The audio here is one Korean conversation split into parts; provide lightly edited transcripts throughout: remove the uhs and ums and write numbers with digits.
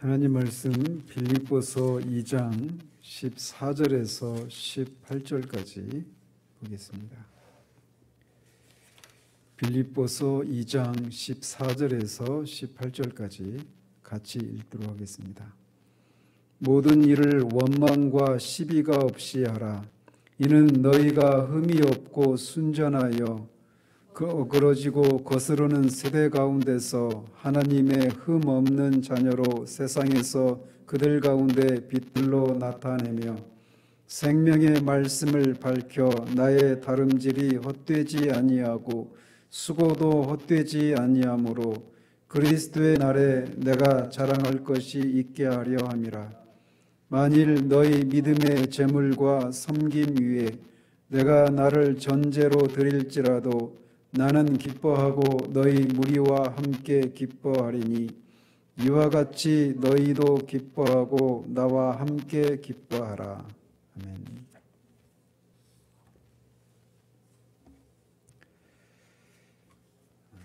하나님 말씀 빌립보서 2장 14절에서 18절까지 보겠습니다. 빌립보서 2장 14절에서 18절까지 같이 읽도록 하겠습니다. 모든 일을 원망과 시비가 없이 하라. 이는 너희가 흠이 없고 순전하여 어그러지고 거스르는 세대 가운데서 하나님의 흠 없는 자녀로 세상에서 그들 가운데 빛들로 나타내며 생명의 말씀을 밝혀 나의 다름질이 헛되지 아니하고 수고도 헛되지 아니하므로 그리스도의 날에 내가 자랑할 것이 있게 하려 함이라. 만일 너희 믿음의 재물과 섬김 위에 내가 나를 전제로 드릴지라도 나는 기뻐하고 너희 무리와 함께 기뻐하리니 이와 같이 너희도 기뻐하고 나와 함께 기뻐하라. 아멘.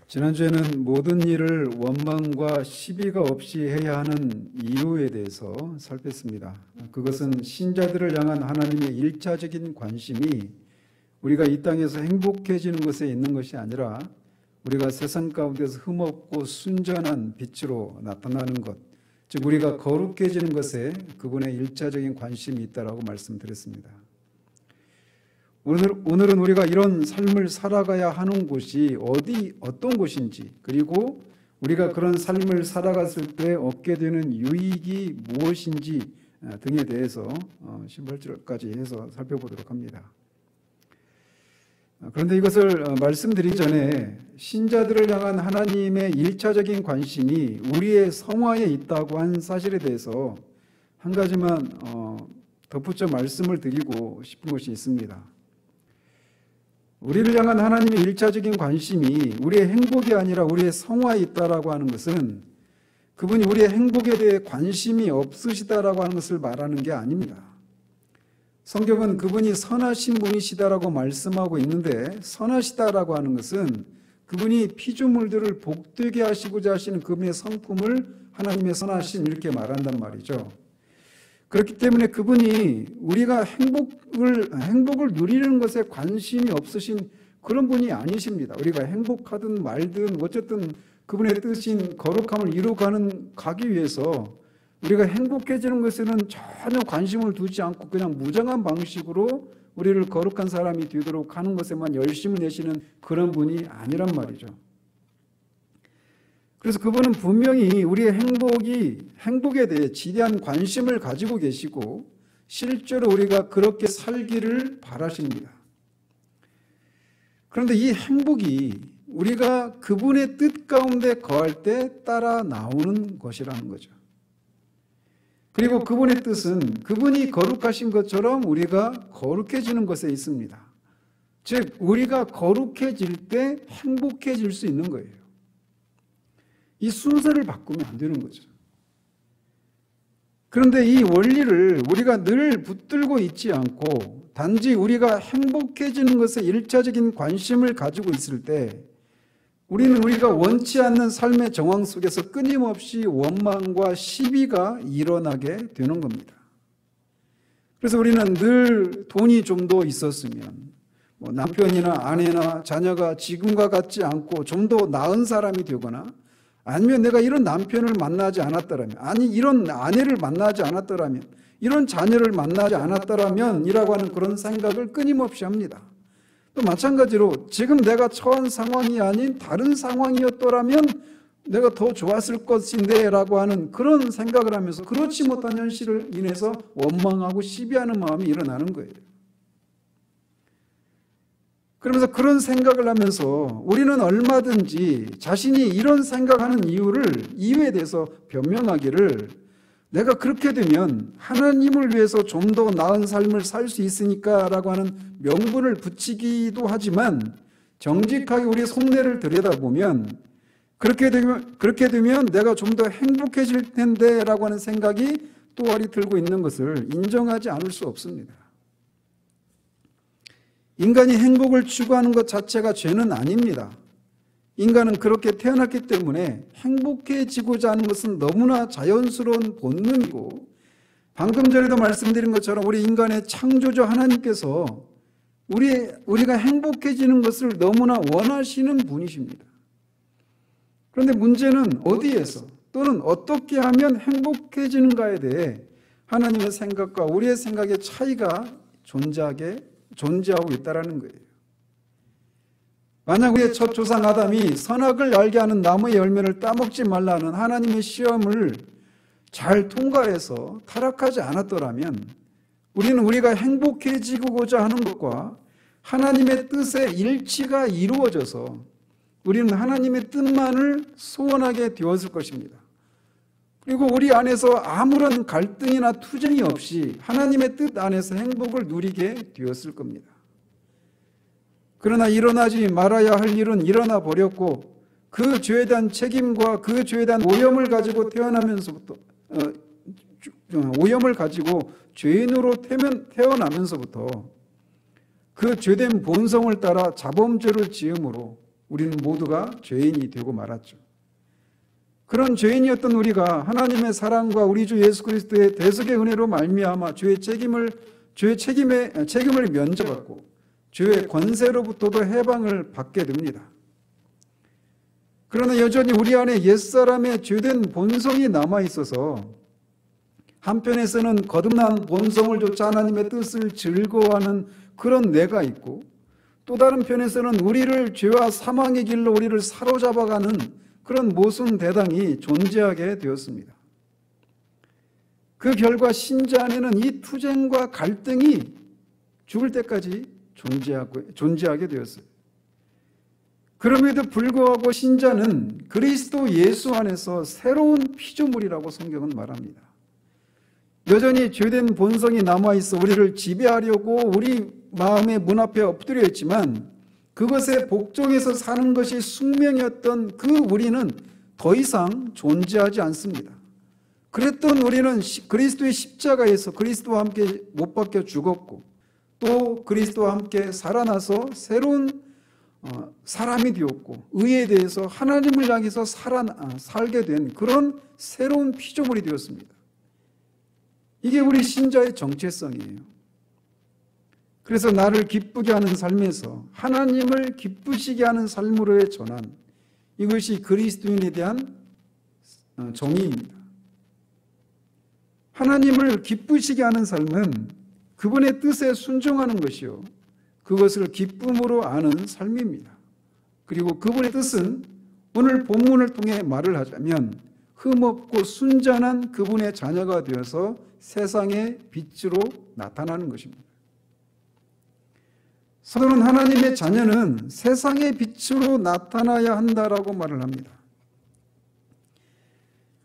지난주에는 모든 일을 원망과 시비가 없이 해야 하는 이유에 대해서 살폈습니다. 그것은 신자들을 향한 하나님의 일차적인 관심이 우리가 이 땅에서 행복해지는 것에 있는 것이 아니라 우리가 세상 가운데서 흠없고 순전한 빛으로 나타나는 것, 즉 우리가 거룩해지는 것에 그분의 일차적인 관심이 있다라고 말씀드렸습니다. 오늘은 우리가 이런 삶을 살아가야 하는 곳이 어떤 곳인지, 그리고 우리가 그런 삶을 살아갔을 때 얻게 되는 유익이 무엇인지 등에 대해서 18절까지 해서 살펴보도록 합니다. 그런데 이것을 말씀드리기 전에 신자들을 향한 하나님의 일차적인 관심이 우리의 성화에 있다고 한 사실에 대해서 한 가지만 덧붙여 말씀을 드리고 싶은 것이 있습니다. 우리를 향한 하나님의 일차적인 관심이 우리의 행복이 아니라 우리의 성화에 있다라고 하는 것은 그분이 우리의 행복에 대해 관심이 없으시다라고 하는 것을 말하는 게 아닙니다. 성경은 그분이 선하신 분이시다라고 말씀하고 있는데, 선하시다라고 하는 것은 그분이 피조물들을 복되게 하시고자 하시는 그분의 성품을 하나님의 선하심 이렇게 말한단 말이죠. 그렇기 때문에 그분이 우리가 행복을 누리는 것에 관심이 없으신 그런 분이 아니십니다. 우리가 행복하든 말든 어쨌든 그분의 뜻인 거룩함을 가기 위해서 우리가 행복해지는 것에는 전혀 관심을 두지 않고 그냥 무장한 방식으로 우리를 거룩한 사람이 되도록 하는 것에만 열심을 내시는 그런 분이 아니란 말이죠. 그래서 그분은 분명히 우리의 행복에 대해 지대한 관심을 가지고 계시고 실제로 우리가 그렇게 살기를 바라십니다. 그런데 이 행복이 우리가 그분의 뜻 가운데 거할 때 따라 나오는 것이라는 거죠. 그리고 그분의 뜻은 그분이 거룩하신 것처럼 우리가 거룩해지는 것에 있습니다. 즉 우리가 거룩해질 때 행복해질 수 있는 거예요. 이 순서를 바꾸면 안 되는 거죠. 그런데 이 원리를 우리가 늘 붙들고 있지 않고 단지 우리가 행복해지는 것에 일차적인 관심을 가지고 있을 때 우리는 우리가 원치 않는 삶의 정황 속에서 끊임없이 원망과 시비가 일어나게 되는 겁니다. 그래서 우리는 늘 돈이 좀 더 있었으면 남편이나 아내나 자녀가 지금과 같지 않고 좀 더 나은 사람이 되거나 아니면 내가 이런 남편을 만나지 않았더라면, 아니 이런 아내를 만나지 않았더라면, 이런 자녀를 만나지 않았더라면 이라고 하는 그런 생각을 끊임없이 합니다. 또 마찬가지로 지금 내가 처한 상황이 아닌 다른 상황이었더라면 내가 더 좋았을 것인데 라고 하는 그런 생각을 하면서 그렇지 못한 현실을 인해서 원망하고 시비하는 마음이 일어나는 거예요. 그러면서 그런 생각을 하면서 우리는 얼마든지 자신이 이런 생각하는 이유에 대해서 변명하기를 내가 그렇게 되면 하나님을 위해서 좀 더 나은 삶을 살 수 있으니까 라고 하는 명분을 붙이기도 하지만 정직하게 우리의 속내를 들여다보면 그렇게 되면 내가 좀 더 행복해질 텐데 라고 하는 생각이 또다리 들고 있는 것을 인정하지 않을 수 없습니다. 인간이 행복을 추구하는 것 자체가 죄는 아닙니다. 인간은 그렇게 태어났기 때문에 행복해지고자 하는 것은 너무나 자연스러운 본능이고, 방금 전에도 말씀드린 것처럼 우리 인간의 창조주 하나님께서 우리가 행복해지는 것을 너무나 원하시는 분이십니다. 그런데 문제는 어디에서 또는 어떻게 하면 행복해지는가에 대해 하나님의 생각과 우리의 생각의 차이가 존재하고 있다는 거예요. 만약 우리의 첫 조상 아담이 선악을 알게 하는 나무의 열매를 따먹지 말라는 하나님의 시험을 잘 통과해서 타락하지 않았더라면 우리는 우리가 행복해지고자 하는 것과 하나님의 뜻의 일치가 이루어져서 우리는 하나님의 뜻만을 소원하게 되었을 것입니다. 그리고 우리 안에서 아무런 갈등이나 투쟁이 없이 하나님의 뜻 안에서 행복을 누리게 되었을 겁니다. 그러나 일어나지 말아야 할 일은 일어나 버렸고, 그 죄에 대한 책임과 그 죄에 대한 오염을 가지고 오염을 가지고 죄인으로 태어나면서부터 그 죄된 본성을 따라 자범죄를 지음으로 우리는 모두가 죄인이 되고 말았죠. 그런 죄인이었던 우리가 하나님의 사랑과 우리 주 예수 그리스도의 대속의 은혜로 말미암아 죄의 책임을 면제받고 죄의 권세로부터도 해방을 받게 됩니다. 그러나 여전히 우리 안에 옛사람의 죄된 본성이 남아있어서 한편에서는 거듭난 본성을 좇아 하나님의 뜻을 즐거워하는 그런 내가 있고, 또 다른 편에서는 우리를 죄와 사망의 길로 우리를 사로잡아가는 그런 모순대당이 존재하게 되었습니다. 그 결과 신자 안에는 이 투쟁과 갈등이 죽을 때까지 존재하게 되었어요. 그럼에도 불구하고 신자는 그리스도 예수 안에서 새로운 피조물이라고 성경은 말합니다. 여전히 죄된 본성이 남아있어 우리를 지배하려고 우리 마음의 문 앞에 엎드려 있지만, 그것에 복종해서 사는 것이 숙명이었던 그 우리는 더 이상 존재하지 않습니다. 그랬던 우리는 그리스도의 십자가에서 그리스도와 함께 못 박혀 죽었고, 또 그리스도와 함께 살아나서 새로운 사람이 되었고, 의에 대해서 하나님을 향해서 살게 된 그런 새로운 피조물이 되었습니다. 이게 우리 신자의 정체성이에요. 그래서 나를 기쁘게 하는 삶에서 하나님을 기쁘시게 하는 삶으로의 전환, 이것이 그리스도인에 대한 정의입니다. 하나님을 기쁘시게 하는 삶은 그분의 뜻에 순종하는 것이요, 그것을 기쁨으로 아는 삶입니다. 그리고 그분의 뜻은 오늘 본문을 통해 말을 하자면 흠없고 순전한 그분의 자녀가 되어서 세상의 빛으로 나타나는 것입니다. 사도는 하나님의 자녀는 세상의 빛으로 나타나야 한다라고 말을 합니다.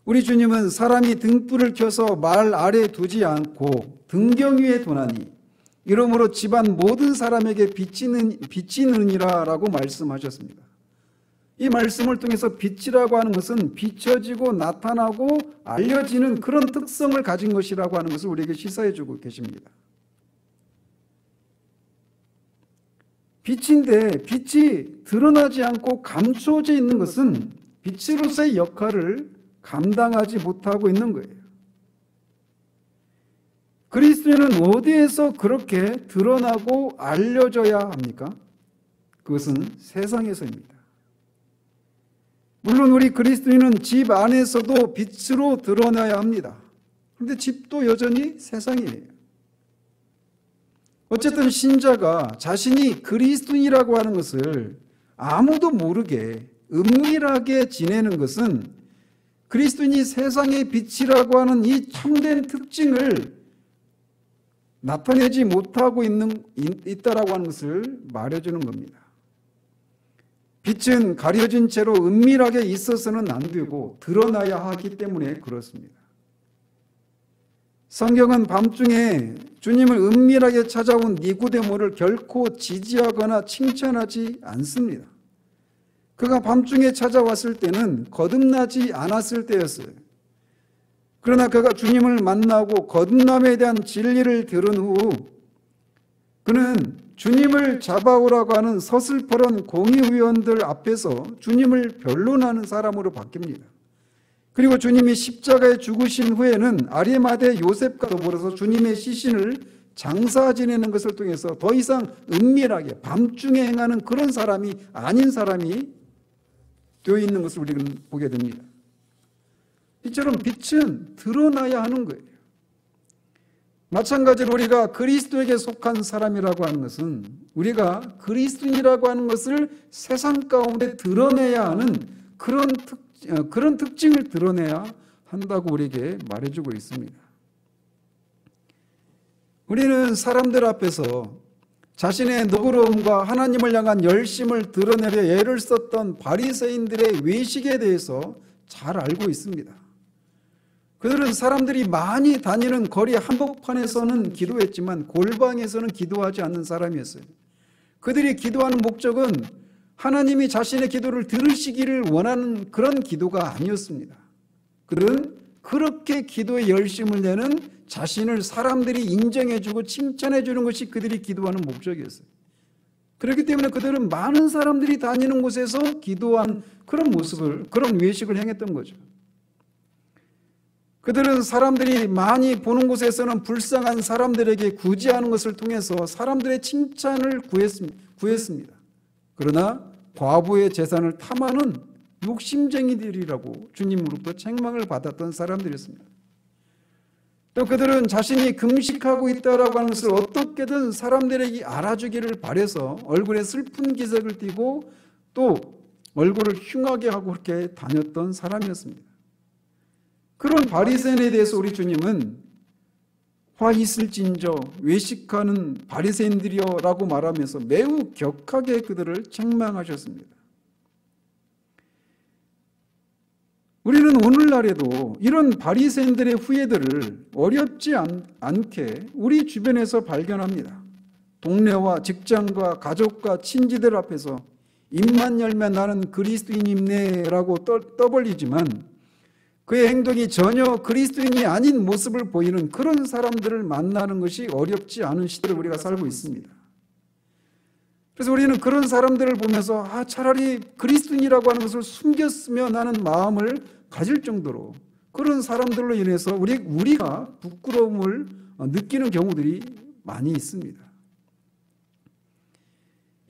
우리 주님은 사람이 등불을 켜서 말 아래 두지 않고 등경 위에 두나니 이러므로 집안 모든 사람에게 비치느니라라고 말씀하셨습니다. 이 말씀을 통해서 빛이라고 하는 것은 비춰지고 나타나고 알려지는 그런 특성을 가진 것이라고 하는 것을 우리에게 시사해 주고 계십니다. 빛인데 빛이 드러나지 않고 감추어져 있는 것은 빛으로서의 역할을 감당하지 못하고 있는 거예요. 그리스도인은 어디에서 그렇게 드러나고 알려져야 합니까? 그것은 세상에서입니다. 물론 우리 그리스도인은 집 안에서도 빛으로 드러나야 합니다. 그런데 집도 여전히 세상이에요. 어쨌든 신자가 자신이 그리스도인이라고 하는 것을 아무도 모르게 은밀하게 지내는 것은 그리스도인이 세상의 빛이라고 하는 이 참된 특징을 나타내지 못하고 있다라고 하는 것을 말해주는 겁니다. 빛은 가려진 채로 은밀하게 있어서는 안 되고 드러나야 하기 때문에 그렇습니다. 성경은 밤중에 주님을 은밀하게 찾아온 니고데모를 결코 지지하거나 칭찬하지 않습니다. 그가 밤중에 찾아왔을 때는 거듭나지 않았을 때였어요. 그러나 그가 주님을 만나고 거듭남에 대한 진리를 들은 후 그는 주님을 잡아오라고 하는 서슬퍼런 공의위원들 앞에서 주님을 변론하는 사람으로 바뀝니다. 그리고 주님이 십자가에 죽으신 후에는 아리마대 요셉과 더불어서 주님의 시신을 장사 지내는 것을 통해서 더 이상 은밀하게 밤중에 행하는 그런 사람이 아닌 사람이 되어 있는 것을 우리는 보게 됩니다. 이처럼 빛은 드러나야 하는 거예요. 마찬가지로 우리가 그리스도에게 속한 사람이라고 하는 것은 우리가 그리스도인이라고 하는 것을 세상 가운데 드러내야 하는 그런 특징을 드러내야 한다고 우리에게 말해주고 있습니다. 우리는 사람들 앞에서 자신의 너그러움과 하나님을 향한 열심을 드러내려 애를 썼던 바리새인들의 외식에 대해서 잘 알고 있습니다. 그들은 사람들이 많이 다니는 거리 한복판에서는 기도했지만 골방에서는 기도하지 않는 사람이었어요. 그들이 기도하는 목적은 하나님이 자신의 기도를 들으시기를 원하는 그런 기도가 아니었습니다. 그들은 그렇게 기도에 열심을 내는 자신을 사람들이 인정해주고 칭찬해주는 것이 그들이 기도하는 목적이었어요. 그렇기 때문에 그들은 많은 사람들이 다니는 곳에서 기도한 그런 모습을, 그런 외식을 행했던 거죠. 그들은 사람들이 많이 보는 곳에서는 불쌍한 사람들에게 구제하는 것을 통해서 사람들의 칭찬을 구했습니다. 그러나 과부의 재산을 탐하는 욕심쟁이들이라고 주님으로부터 책망을 받았던 사람들이었습니다. 또 그들은 자신이 금식하고 있다라고 하는 것을 어떻게든 사람들에게 알아주기를 바라서 얼굴에 슬픈 기색을 띠고 또 얼굴을 흉하게 하고 그렇게 다녔던 사람이었습니다. 그런 바리새인에 대해서 우리 주님은 화 있을진저 외식하는 바리새인들이여 라고 말하면서 매우 격하게 그들을 책망하셨습니다. 우리는 오늘날에도 이런 바리새인들의 후예들을 어렵지 않게 우리 주변에서 발견합니다. 동네와 직장과 가족과 친지들 앞에서 입만 열면 나는 그리스도인이네라고 떠벌리지만 그의 행동이 전혀 그리스도인이 아닌 모습을 보이는 그런 사람들을 만나는 것이 어렵지 않은 시대를 우리가 살고 있습니다. 그래서 우리는 그런 사람들을 보면서 차라리 그리스도인이라고 하는 것을 숨겼으면 하는 마음을 가질 정도로 그런 사람들로 인해서 우리가 부끄러움을 느끼는 경우들이 많이 있습니다.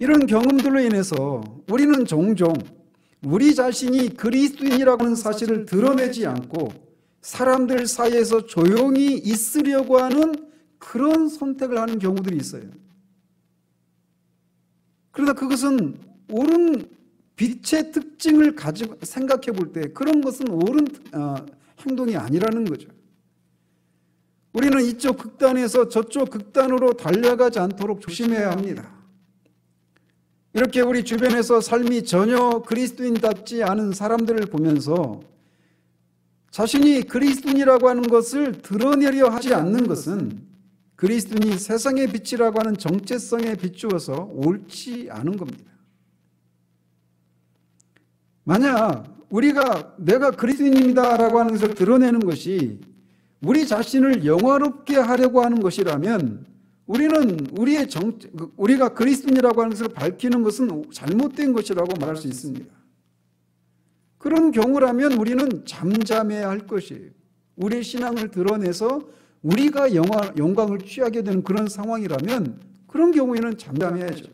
이런 경험들로 인해서 우리는 종종 우리 자신이 그리스도인이라고 하는 사실을 드러내지 않고 사람들 사이에서 조용히 있으려고 하는 그런 선택을 하는 경우들이 있어요. 그러나 그것은 옳은 빛의 특징을 가지고 생각해 볼 때 그런 것은 옳은 행동이 아니라는 거죠. 우리는 이쪽 극단에서 저쪽 극단으로 달려가지 않도록 조심해야 합니다. 이렇게 우리 주변에서 삶이 전혀 그리스도인답지 않은 사람들을 보면서 자신이 그리스도인이라고 하는 것을 드러내려 하지 않는 것은 그리스도인이 세상의 빛이라고 하는 정체성에 비추어서 옳지 않은 겁니다. 만약 내가 그리스도인입니다라고 하는 것을 드러내는 것이 우리 자신을 영화롭게 하려고 하는 것이라면 우리는 우리가 그리스도인이라고 하는 것을 밝히는 것은 잘못된 것이라고 말할 수 있습니다. 그런 경우라면 우리는 잠잠해야 할 것이에요. 우리의 신앙을 드러내서 우리가 영광을 취하게 되는 그런 상황이라면 그런 경우에는 잠잠해야죠.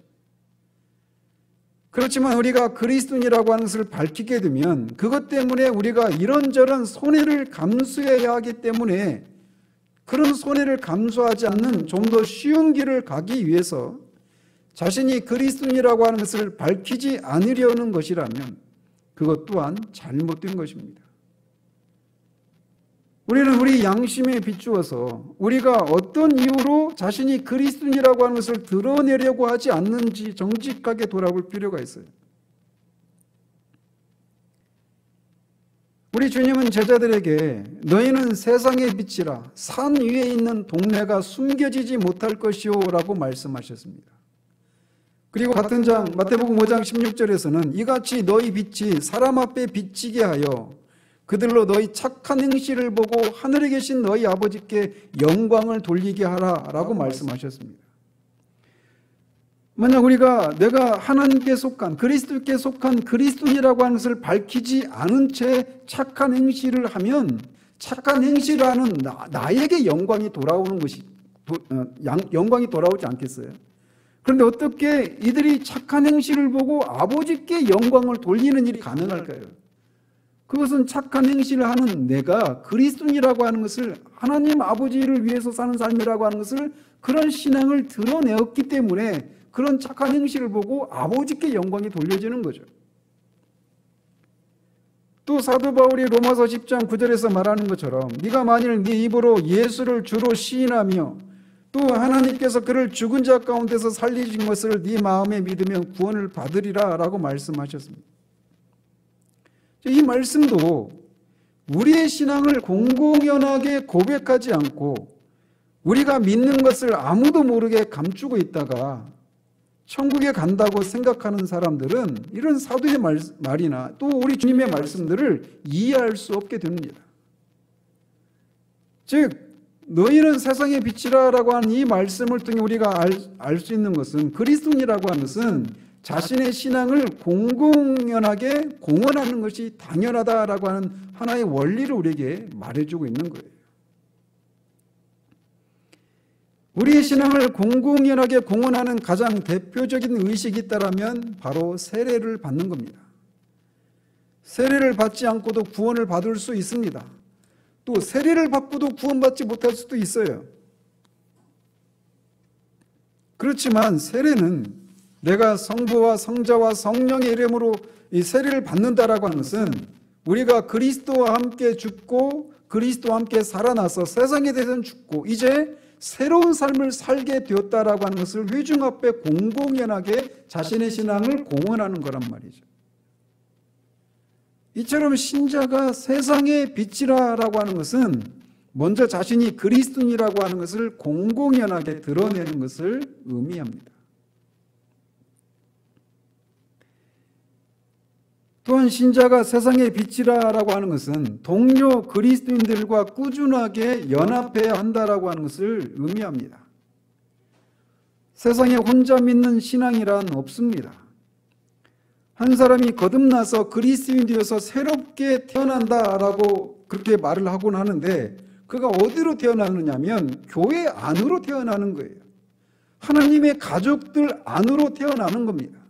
그렇지만 우리가 그리스도인이라고 하는 것을 밝히게 되면 그것 때문에 우리가 이런저런 손해를 감수해야 하기 때문에 그런 손해를 감수하지 않는 좀 더 쉬운 길을 가기 위해서 자신이 그리스도인이라고 하는 것을 밝히지 않으려는 것이라면 그것 또한 잘못된 것입니다. 우리는 우리 양심에 비추어서 우리가 어떤 이유로 자신이 그리스도인이라고 하는 것을 드러내려고 하지 않는지 정직하게 돌아볼 필요가 있어요. 우리 주님은 제자들에게 너희는 세상의 빛이라 산 위에 있는 동네가 숨겨지지 못할 것이오 라고 말씀하셨습니다. 그리고 같은 장 마태복음 5장 16절에서는 이같이 너희 빛이 사람 앞에 비치게 하여 그들로 너희 착한 행실을 보고 하늘에 계신 너희 아버지께 영광을 돌리게 하라 라고 말씀하셨습니다. 만약 우리가 내가 하나님께 속한 그리스도께 속한 그리스도인이라고 하는 것을 밝히지 않은 채 착한 행실을 하면 착한 행실을 하는 나에게 영광이 돌아오는 것이 영광이 돌아오지 않겠어요? 그런데 어떻게 이들이 착한 행실을 보고 아버지께 영광을 돌리는 일이 가능할까요? 그것은 착한 행실을 하는 내가 그리스도인이라고 하는 것을, 하나님 아버지를 위해서 사는 삶이라고 하는 것을, 그런 신앙을 드러내었기 때문에 그런 착한 행실을 보고 아버지께 영광이 돌려지는 거죠. 또 사도 바울이 로마서 10장 9절에서 말하는 것처럼 네가 만일 네 입으로 예수를 주로 시인하며 또 하나님께서 그를 죽은 자 가운데서 살리신 것을 네 마음에 믿으면 구원을 받으리라 라고 말씀하셨습니다. 이 말씀도 우리의 신앙을 공공연하게 고백하지 않고 우리가 믿는 것을 아무도 모르게 감추고 있다가 천국에 간다고 생각하는 사람들은 이런 사도의 말이나 또 우리 주님의 말씀들을 이해할 수 없게 됩니다. 즉 너희는 세상의 빛이라 라고 하는 이 말씀을 통해 우리가 알 수 있는 것은, 그리스도인이라고 하는 것은 자신의 신앙을 공공연하게 공언하는 것이 당연하다라고 하는 하나의 원리를 우리에게 말해주고 있는 거예요. 우리의 신앙을 공공연하게 공언하는 가장 대표적인 의식이 있다면 바로 세례를 받는 겁니다. 세례를 받지 않고도 구원을 받을 수 있습니다. 또 세례를 받고도 구원받지 못할 수도 있어요. 그렇지만 세례는 내가 성부와 성자와 성령의 이름으로 이 세례를 받는다라고 하는 것은 우리가 그리스도와 함께 죽고 그리스도와 함께 살아나서 세상에 대해서는 죽고 이제 새로운 삶을 살게 되었다라고 하는 것을 회중 앞에 공공연하게 자신의 신앙을 공언하는 거란 말이죠. 이처럼 신자가 세상의 빛이라고 하는 것은 먼저 자신이 그리스도인이라고 하는 것을 공공연하게 드러내는 것을 의미합니다. 또한 신자가 세상의 빛이라고 하는 것은 동료 그리스도인들과 꾸준하게 연합해야 한다라고 하는 것을 의미합니다. 세상에 혼자 믿는 신앙이란 없습니다. 한 사람이 거듭나서 그리스도인이 되어서 새롭게 태어난다라고 그렇게 말을 하곤 하는데 그가 어디로 태어나느냐면 교회 안으로 태어나는 거예요. 하나님의 가족들 안으로 태어나는 겁니다.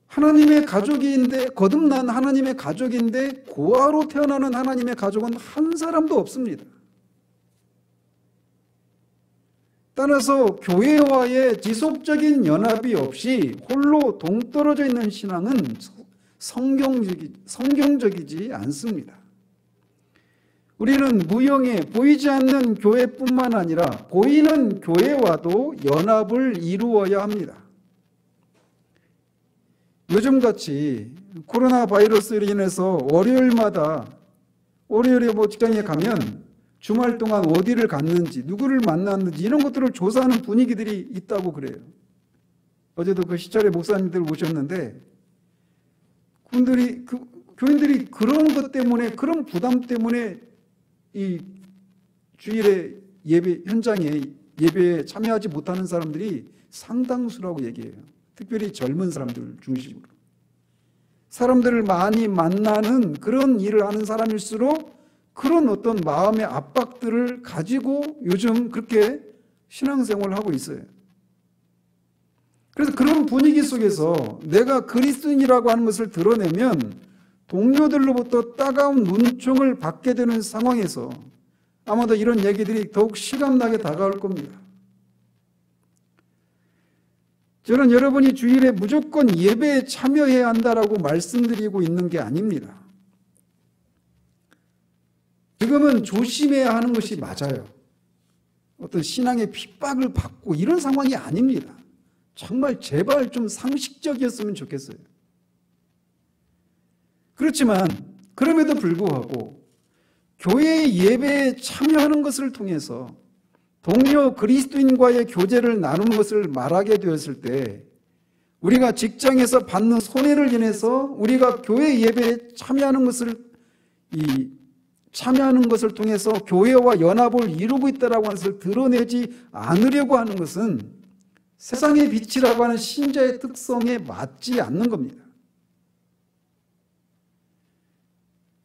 하나님의 가족인데, 거듭난 하나님의 가족인데 고아로 태어나는 하나님의 가족은 한 사람도 없습니다. 따라서 교회와의 지속적인 연합이 없이 홀로 동떨어져 있는 신앙은 성경적이지 않습니다. 우리는 무형의 보이지 않는 교회뿐만 아니라 보이는 교회와도 연합을 이루어야 합니다. 요즘같이 코로나 바이러스로 인해서 월요일에 직장에 가면 주말 동안 어디를 갔는지 누구를 만났는지 이런 것들을 조사하는 분위기들이 있다고 그래요. 어제도 그 시찰의 목사님들 모셨는데 교인들이 그런 것 때문에, 그런 부담 때문에 이 주일에 예배 현장에 예배에 참여하지 못하는 사람들이 상당수라고 얘기해요. 특별히 젊은 사람들 중심으로. 사람들을 많이 만나는 그런 일을 하는 사람일수록 그런 어떤 마음의 압박들을 가지고 요즘 그렇게 신앙생활을 하고 있어요. 그래서 그런 분위기 속에서 내가 그리스도인이라고 하는 것을 드러내면 동료들로부터 따가운 눈총을 받게 되는 상황에서 아마도 이런 얘기들이 더욱 실감나게 다가올 겁니다. 저는 여러분이 주일에 무조건 예배에 참여해야 한다라고 말씀드리고 있는 게 아닙니다. 지금은 조심해야 하는 것이 맞아요. 어떤 신앙의 핍박을 받고 이런 상황이 아닙니다. 정말 제발 좀 상식적이었으면 좋겠어요. 그렇지만 그럼에도 불구하고 교회의 예배에 참여하는 것을 통해서 동료 그리스도인과의 교제를 나누는 것을 말하게 되었을 때 우리가 직장에서 받는 손해를 인해서 우리가 교회 예배에 참여하는 것을 통해서 교회와 연합을 이루고 있다라고 하는 것을 드러내지 않으려고 하는 것은 세상의 빛이라고 하는 신자의 특성에 맞지 않는 겁니다.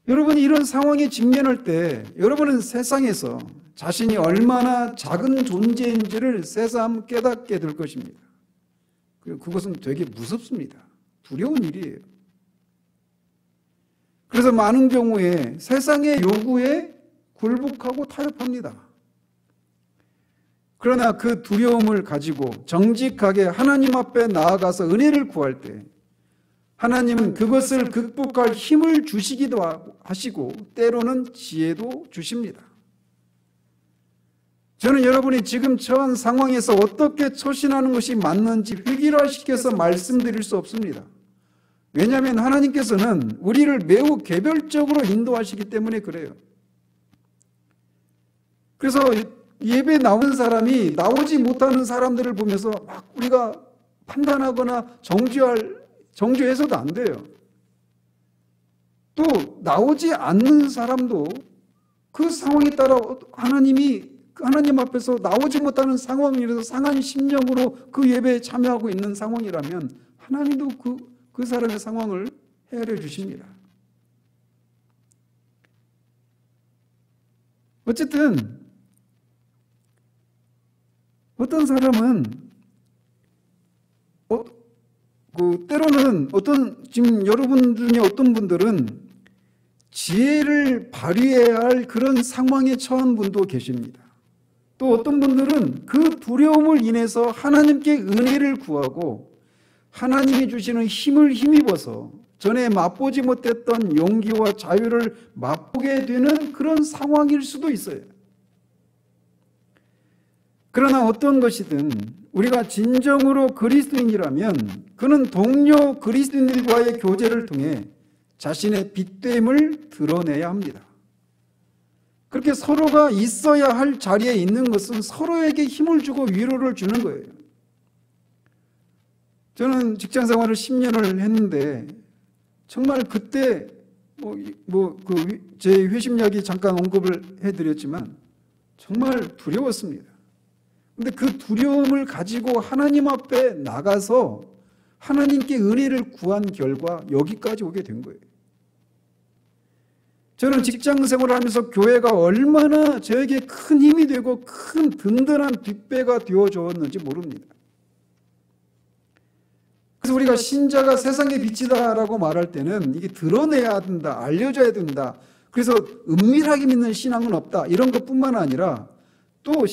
여러분이 이런 상황에 직면할 때 여러분은 세상에서 자신이 얼마나 작은 존재인지를 새삼 깨닫게 될 것입니다. 그리고 그것은 되게 무섭습니다. 두려운 일이에요. 그래서 많은 경우에 세상의 요구에 굴복하고 타협합니다. 그러나 그 두려움을 가지고 정직하게 하나님 앞에 나아가서 은혜를 구할 때 하나님은 그것을 극복할 힘을 주시기도 하시고 때로는 지혜도 주십니다. 저는 여러분이 지금 처한 상황에서 어떻게 처신하는 것이 맞는지 획일화시켜서 말씀드릴 수 없습니다. 왜냐하면 하나님께서는 우리를 매우 개별적으로 인도하시기 때문에 그래요. 그래서 예배 나오는 사람이 나오지 못하는 사람들을 보면서 막 우리가 판단하거나 정죄해서도 안 돼요. 또 나오지 않는 사람도 그 상황에 따라 하나님 앞에서 나오지 못하는 상황이라서 상한 심령으로 그 예배에 참여하고 있는 상황이라면 하나님도 그 사람의 상황을 헤아려 주십니다. 어쨌든 어떤 사람은 때로는 지금 여러분 중에 어떤 분들은 지혜를 발휘해야 할 그런 상황에 처한 분도 계십니다. 또 어떤 분들은 그 두려움을 인해서 하나님께 은혜를 구하고 하나님이 주시는 힘을 힘입어서 전에 맛보지 못했던 용기와 자유를 맛보게 되는 그런 상황일 수도 있어요. 그러나 어떤 것이든 우리가 진정으로 그리스도인이라면 그는 동료 그리스도인들과의 교제를 통해 자신의 빛됨을 드러내야 합니다. 그렇게 서로가 있어야 할 자리에 있는 것은 서로에게 힘을 주고 위로를 주는 거예요. 저는 직장 생활을 10년을 했는데 정말 그때 제 회심약이 잠깐 언급을 해드렸지만 정말 두려웠습니다. 근데 그 두려움을 가지고 하나님 앞에 나가서 하나님께 은혜를 구한 결과 여기까지 오게 된 거예요. 저는 직장 생활을 하면서 교회가 얼마나 저에게 큰 힘이 되고 큰 든든한 뒷배가 되어줬는지 모릅니다. 그래서 우리가 신자가 세상의 빛이다라고 말할 때는 이게 드러내야 된다, 알려져야 된다. 그래서 은밀하게 믿는 신앙은 없다. 이런 것뿐만 아니라 또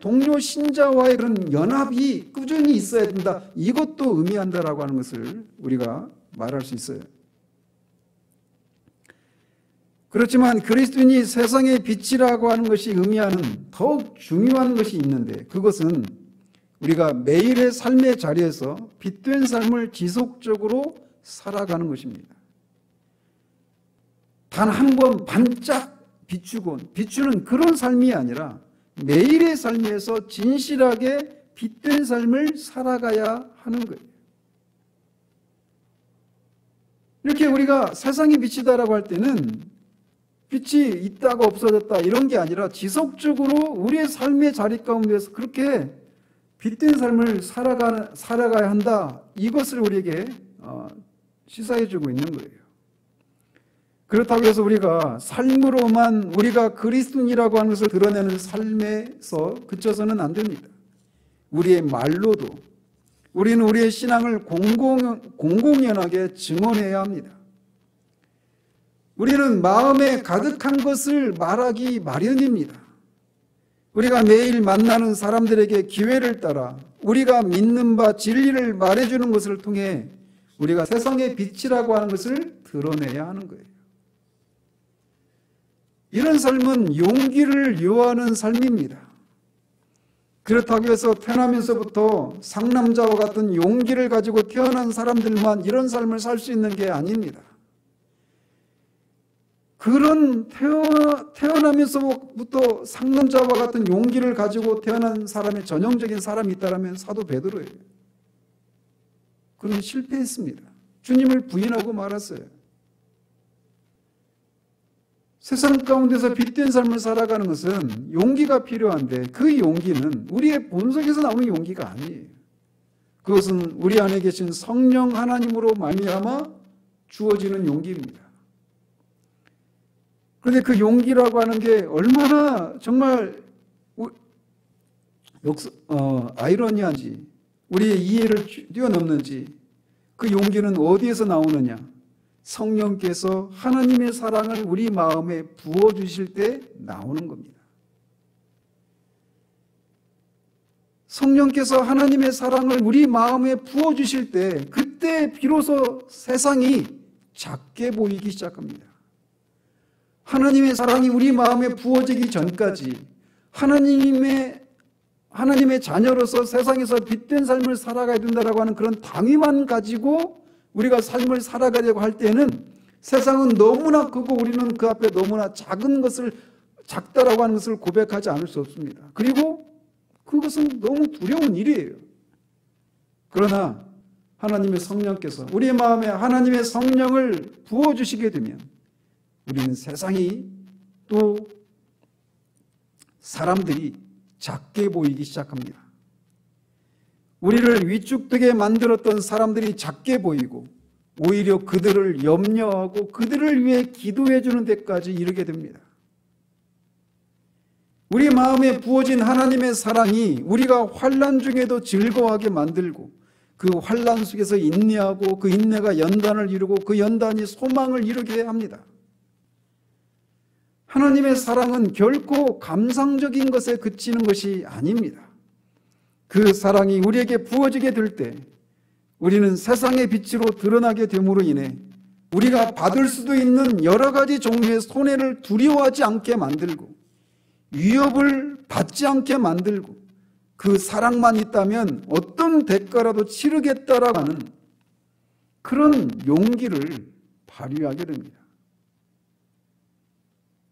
동료 신자와의 그런 연합이 꾸준히 있어야 된다. 이것도 의미한다라고 하는 것을 우리가 말할 수 있어요. 그렇지만 그리스도인이 세상의 빛이라고 하는 것이 의미하는 더욱 중요한 것이 있는데 그것은 우리가 매일의 삶의 자리에서 빛된 삶을 지속적으로 살아가는 것입니다. 단 한 번 반짝 비추는 그런 삶이 아니라 매일의 삶에서 진실하게 빛된 삶을 살아가야 하는 거예요. 이렇게 우리가 세상의 빛이다라고 할 때는 빛이 있다가 없어졌다 이런 게 아니라 지속적으로 우리의 삶의 자리 가운데서 그렇게 빛된 삶을 살아가야 한다. 이것을 우리에게 시사해주고 있는 거예요. 그렇다고 해서 우리가 삶으로만 우리가 그리스도인이라고 하는 것을 드러내는 삶에서 그쳐서는 안 됩니다. 우리의 말로도 우리는 우리의 신앙을 공공연하게 증언해야 합니다. 우리는 마음에 가득한 것을 말하기 마련입니다. 우리가 매일 만나는 사람들에게 기회를 따라 우리가 믿는 바 진리를 말해주는 것을 통해 우리가 세상의 빛이라고 하는 것을 드러내야 하는 거예요. 이런 삶은 용기를 요하는 삶입니다. 그렇다고 해서 태어나면서부터 상남자와 같은 용기를 가지고 태어난 사람들만 이런 삶을 살 수 있는 게 아닙니다. 그런 태어나면서부터 상남자와 같은 용기를 가지고 태어난 사람의 전형적인 사람이 있다면 사도 베드로예요. 그는 실패했습니다. 주님을 부인하고 말았어요. 세상 가운데서 빛된 삶을 살아가는 것은 용기가 필요한데 그 용기는 우리의 본성에서 나오는 용기가 아니에요. 그것은 우리 안에 계신 성령 하나님으로 말미암아 주어지는 용기입니다. 그런데 그 용기라고 하는 게 얼마나 정말 아이러니한지, 우리의 이해를 뛰어넘는지, 그 용기는 어디에서 나오느냐? 성령께서 하나님의 사랑을 우리 마음에 부어주실 때 나오는 겁니다. 성령께서 하나님의 사랑을 우리 마음에 부어주실 때, 그때 비로소 세상이 작게 보이기 시작합니다. 하나님의 사랑이 우리 마음에 부어지기 전까지 하나님의 자녀로서 세상에서 빛된 삶을 살아가야 된다고 하는 그런 당위만 가지고 우리가 삶을 살아가려고 할 때는 세상은 너무나 크고 우리는 그 앞에 너무나 작다라고 하는 것을 고백하지 않을 수 없습니다. 그리고 그것은 너무 두려운 일이에요. 그러나 하나님의 성령께서 우리의 마음에 하나님의 성령을 부어주시게 되면 우리는 세상이 또 사람들이 작게 보이기 시작합니다. 우리를 위축되게 만들었던 사람들이 작게 보이고 오히려 그들을 염려하고 그들을 위해 기도해 주는 데까지 이르게 됩니다. 우리 마음에 부어진 하나님의 사랑이 우리가 환난 중에도 즐거워하게 만들고 그 환난 속에서 인내하고 그 인내가 연단을 이루고 그 연단이 소망을 이루게 합니다. 하나님의 사랑은 결코 감상적인 것에 그치는 것이 아닙니다. 그 사랑이 우리에게 부어지게 될 때 우리는 세상의 빛으로 드러나게 됨으로 인해 우리가 받을 수도 있는 여러 가지 종류의 손해를 두려워하지 않게 만들고 위협을 받지 않게 만들고 그 사랑만 있다면 어떤 대가라도 치르겠다라고 하는 그런 용기를 발휘하게 됩니다.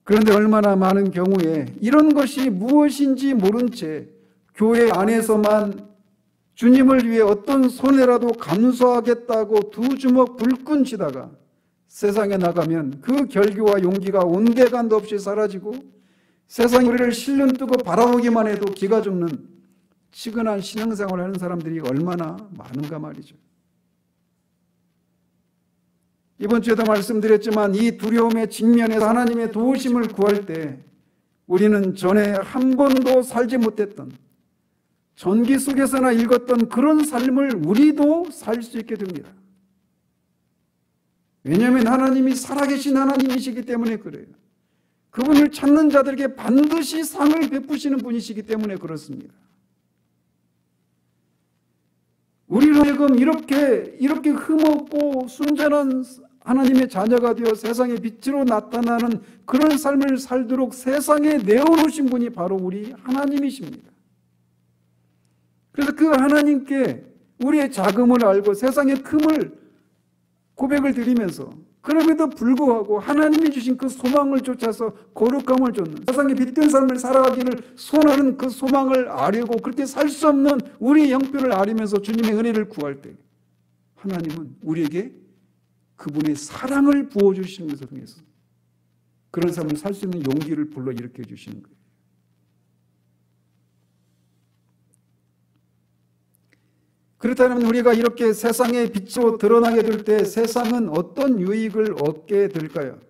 그런데 얼마나 많은 경우에 이런 것이 무엇인지 모른 채 교회 안에서만 주님을 위해 어떤 손해라도 감수하겠다고 두 주먹 불끈 쥐다가 세상에 나가면 그 결교와 용기가 온데간도 없이 사라지고 세상이 우리를 실눈 뜨고 바라보기만 해도 기가 죽는 치근한 신앙생활을 하는 사람들이 얼마나 많은가 말이죠. 이번 주에도 말씀드렸지만 이 두려움에 직면해서 하나님의 도우심을 구할 때 우리는 전에 한 번도 살지 못했던 전기 속에서나 읽었던 그런 삶을 우리도 살 수 있게 됩니다. 왜냐하면 하나님이 살아계신 하나님이시기 때문에 그래요. 그분을 찾는 자들에게 반드시 상을 베푸시는 분이시기 때문에 그렇습니다. 우리로 하여금 이렇게 흠없고 순전한 하나님의 자녀가 되어 세상의 빛으로 나타나는 그런 삶을 살도록 세상에 내어놓으신 분이 바로 우리 하나님이십니다. 그래서 그 하나님께 우리의 자금을 알고 세상의 큼을 고백을 드리면서 그럼에도 불구하고 하나님이 주신 그 소망을 쫓아서 거룩함을 쫓는 세상의 빛된 삶을 살아가기를 소원하는 그 소망을 아려고 그렇게 살 수 없는 우리의 형편을 아리면서 주님의 은혜를 구할 때 하나님은 우리에게 그분의 사랑을 부어주시는 것을 통해서 그런 삶을 살 수 있는 용기를 불러일으켜 주시는 거예요. 그렇다면 우리가 이렇게 세상의 빛으로 드러나게 될 때 세상은 어떤 유익을 얻게 될까요?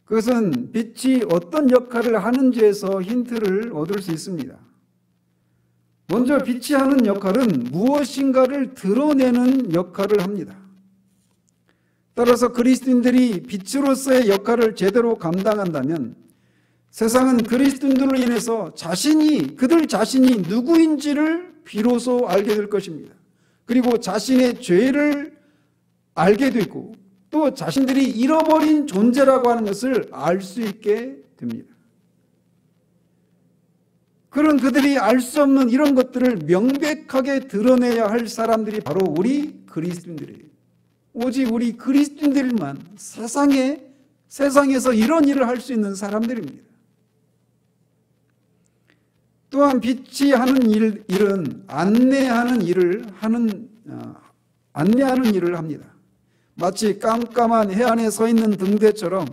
그것은 빛이 어떤 역할을 하는지에서 힌트를 얻을 수 있습니다. 먼저 빛이 하는 역할은 무엇인가를 드러내는 역할을 합니다. 따라서 그리스도인들이 빛으로서의 역할을 제대로 감당한다면 세상은 그리스도인들로 인해서 그들 자신이 누구인지를 비로소 알게 될 것입니다. 그리고 자신의 죄를 알게 되고 또 자신들이 잃어버린 존재라고 하는 것을 알 수 있게 됩니다. 그런 그들이 알 수 없는 이런 것들을 명백하게 드러내야 할 사람들이 바로 우리 그리스도인들이에요. 오직 우리 그리스도인들만 세상에서 이런 일을 할 수 있는 사람들입니다. 또한 빛이 하는 일은 안내하는 일을 합니다. 마치 깜깜한 해안에 서 있는 등대처럼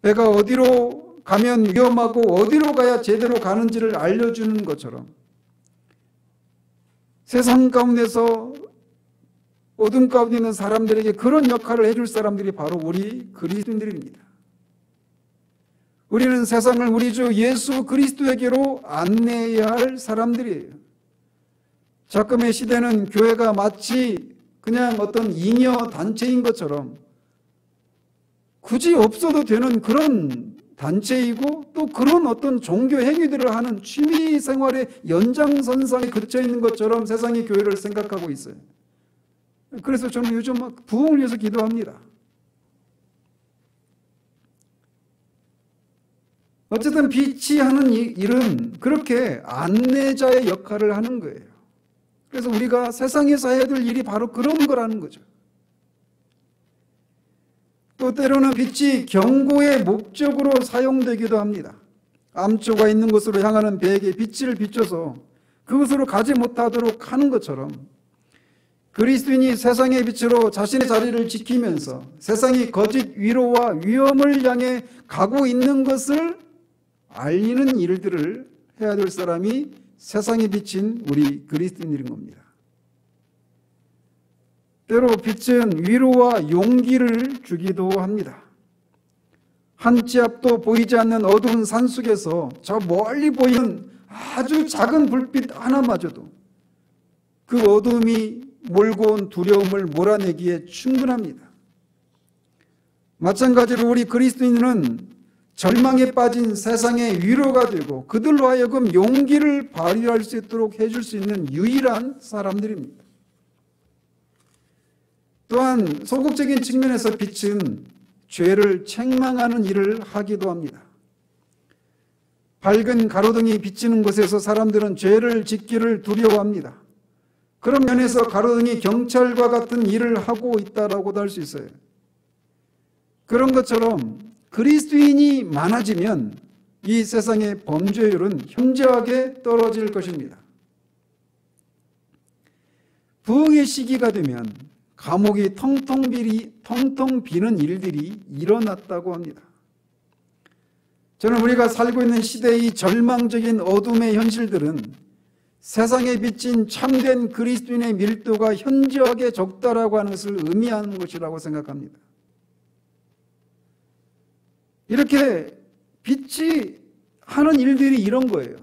배가 어디로 가면 위험하고 어디로 가야 제대로 가는지를 알려주는 것처럼 세상 가운데서 어둠 가운데 있는 사람들에게 그런 역할을 해줄 사람들이 바로 우리 그리스도인들입니다. 우리는 세상을 우리 주 예수 그리스도에게로 안내해야 할 사람들이에요. 지금의 시대는 교회가 마치 그냥 어떤 잉여 단체인 것처럼 굳이 없어도 되는 그런 단체이고 또 그런 어떤 종교 행위들을 하는 취미 생활의 연장선상에 그쳐 있는 것처럼 세상의 교회를 생각하고 있어요. 그래서 저는 요즘 막 부흥을 위해서 기도합니다. 어쨌든 빛이 하는 일은 그렇게 안내자의 역할을 하는 거예요. 그래서 우리가 세상에서 해야 될 일이 바로 그런 거라는 거죠. 또 때로는 빛이 경고의 목적으로 사용되기도 합니다. 암초가 있는 곳으로 향하는 배에게 빛을 비춰서 그곳으로 가지 못하도록 하는 것처럼 그리스도인이 세상의 빛으로 자신의 자리를 지키면서 세상이 거짓 위로와 위험을 향해 가고 있는 것을 알리는 일들을 해야 될 사람이 세상에 비친 우리 그리스도인들인 겁니다. 때로 빛은 위로와 용기를 주기도 합니다. 한 치 앞도 보이지 않는 어두운 산속에서 저 멀리 보이는 아주 작은 불빛 하나마저도 그 어둠이 몰고 온 두려움을 몰아내기에 충분합니다. 마찬가지로 우리 그리스도인은 절망에 빠진 세상의 위로가 되고 그들로 하여금 용기를 발휘할 수 있도록 해줄 수 있는 유일한 사람들입니다. 또한 소극적인 측면에서 빛은 죄를 책망하는 일을 하기도 합니다. 밝은 가로등이 비치는 곳에서 사람들은 죄를 짓기를 두려워합니다. 그런 면에서 가로등이 경찰과 같은 일을 하고 있다라고도 할 수 있어요. 그런 것처럼 그리스도인이 많아지면 이 세상의 범죄율은 현저하게 떨어질 것입니다. 부흥의 시기가 되면 감옥이 텅텅 비는 일들이 일어났다고 합니다. 저는 우리가 살고 있는 시대의 절망적인 어둠의 현실들은 세상에 비친 참된 그리스도인의 밀도가 현저하게 적다라고 하는 것을 의미하는 것이라고 생각합니다. 이렇게 빛이 하는 일들이 이런 거예요.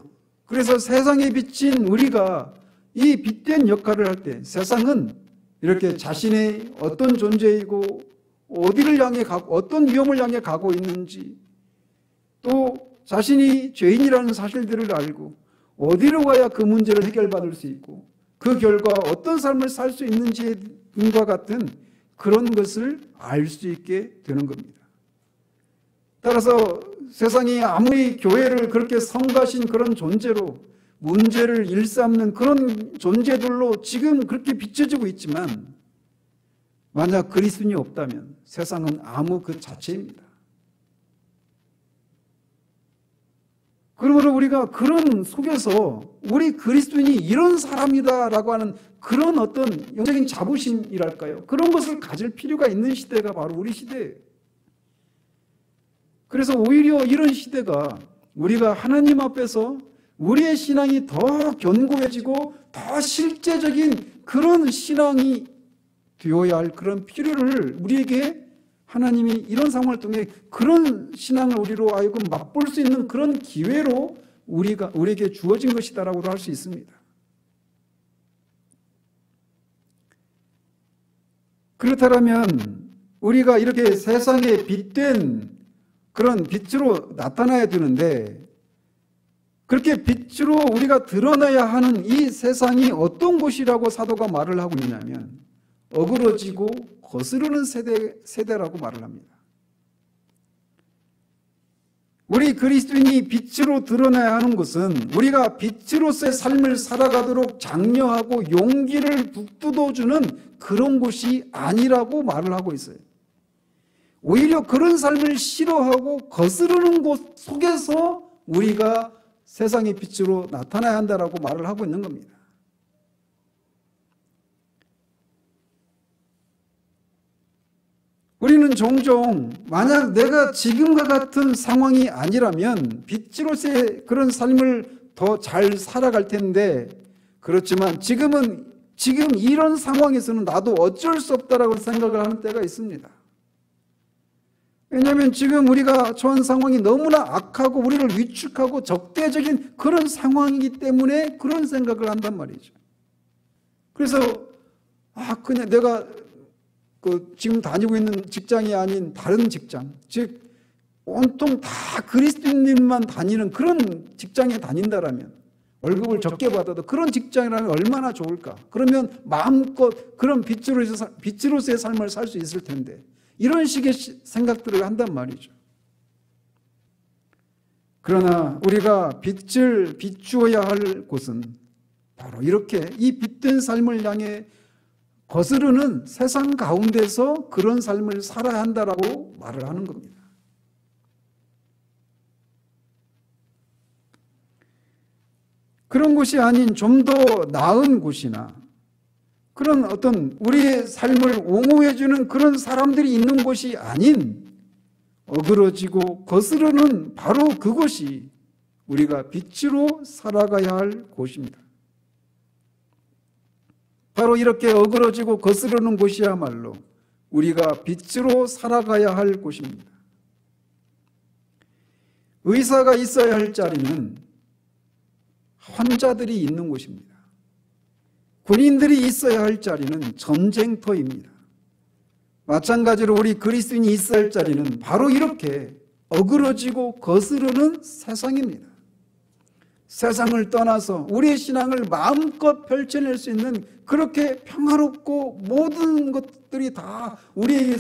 그래서 세상에 비친 우리가 이 빛된 역할을 할 때 세상은 이렇게 자신의 어떤 존재이고 어디를 향해 가고 어떤 위험을 향해 가고 있는지 또 자신이 죄인이라는 사실들을 알고 어디로 가야 그 문제를 해결받을 수 있고 그 결과 어떤 삶을 살 수 있는지과 같은 그런 것을 알 수 있게 되는 겁니다. 따라서 세상이 아무리 교회를 그렇게 성가신 그런 존재로 문제를 일삼는 그런 존재들로 지금 그렇게 비춰지고 있지만 만약 그리스도인이 없다면 세상은 아무 그 자체입니다. 그러므로 우리가 그런 속에서 우리 그리스도인이 이런 사람이다라고 하는 그런 어떤 영적인 자부심이랄까요? 그런 것을 가질 필요가 있는 시대가 바로 우리 시대예요. 그래서 오히려 이런 시대가 우리가 하나님 앞에서 우리의 신앙이 더 견고해지고 더 실제적인 그런 신앙이 되어야 할 그런 필요를 우리에게 하나님이 이런 상황을 통해 그런 신앙을 우리로 하여금 맛볼 수 있는 그런 기회로 우리에게 주어진 것이다라고도 할 수 있습니다. 그렇다면 우리가 이렇게 세상에 빛된 그런 빛으로 나타나야 되는데 그렇게 빛으로 우리가 드러나야 하는 이 세상이 어떤 곳이라고 사도가 말을 하고 있냐면 어그러지고 거스르는 세대라고 말을 합니다. 우리 그리스도인이 빛으로 드러나야 하는 것은 우리가 빛으로서의 삶을 살아가도록 장려하고 용기를 북돋워주는 그런 곳이 아니라고 말을 하고 있어요. 오히려 그런 삶을 싫어하고 거스르는 곳 속에서 우리가 세상의 빛으로 나타나야 한다라고 말을 하고 있는 겁니다. 우리는 종종 만약 내가 지금과 같은 상황이 아니라면 빛으로서의 그런 삶을 더 잘 살아갈 텐데, 그렇지만 지금 이런 상황에서는 나도 어쩔 수 없다라고 생각을 하는 때가 있습니다. 왜냐하면 지금 우리가 처한 상황이 너무나 악하고 우리를 위축하고 적대적인 그런 상황이기 때문에 그런 생각을 한단 말이죠. 그래서 그냥 내가 지금 다니고 있는 직장이 아닌 다른 직장, 즉 온통 다 그리스도인들만 다니는 그런 직장에 다닌다라면, 월급을 적게 받아도 그런 직장이라면 얼마나 좋을까. 그러면 마음껏 그런 빛으로서의 삶을 살 수 있을 텐데, 이런 식의 생각들을 한단 말이죠. 그러나 우리가 빛을 비추어야 할 곳은 바로 이렇게 이 빛된 삶을 향해 거스르는 세상 가운데서 그런 삶을 살아야 한다라고 말을 하는 겁니다. 그런 곳이 아닌 좀 더 나은 곳이나 그런 어떤 우리의 삶을 옹호해주는 그런 사람들이 있는 곳이 아닌 어그러지고 거스르는 바로 그곳이 우리가 빛으로 살아가야 할 곳입니다. 바로 이렇게 어그러지고 거스르는 곳이야말로 우리가 빛으로 살아가야 할 곳입니다. 의사가 있어야 할 자리는 환자들이 있는 곳입니다. 군인들이 있어야 할 자리는 전쟁터입니다. 마찬가지로 우리 그리스도인이 있어야 할 자리는 바로 이렇게 어그러지고 거스르는 세상입니다. 세상을 떠나서 우리의 신앙을 마음껏 펼쳐낼 수 있는, 그렇게 평화롭고 모든 것들이 다 우리를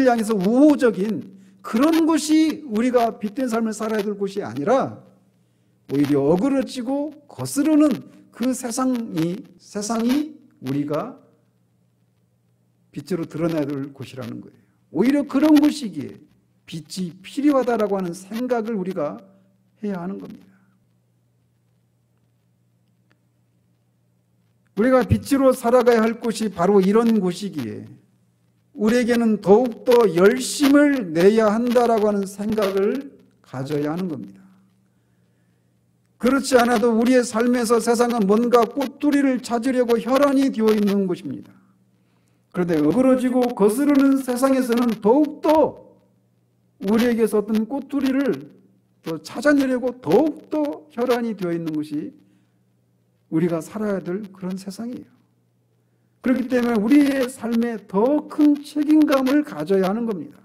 향해서 우호적인 그런 곳이 우리가 빛된 삶을 살아야 될 곳이 아니라 오히려 어그러지고 거스르는 그 세상이 우리가 빛으로 드러나야 될 곳이라는 거예요. 오히려 그런 곳이기에 빛이 필요하다라고 하는 생각을 우리가 해야 하는 겁니다. 우리가 빛으로 살아가야 할 곳이 바로 이런 곳이기에 우리에게는 더욱더 열심을 내야 한다라고 하는 생각을 가져야 하는 겁니다. 그렇지 않아도 우리의 삶에서 세상은 뭔가 꼬투리를 찾으려고 혈안이 되어 있는 곳입니다. 그런데 어그러지고 거스르는 세상에서는 더욱더 우리에게서 어떤 꼬투리를 더 찾아내려고 더욱더 혈안이 되어 있는 것이 우리가 살아야 될 그런 세상이에요. 그렇기 때문에 우리의 삶에 더 큰 책임감을 가져야 하는 겁니다.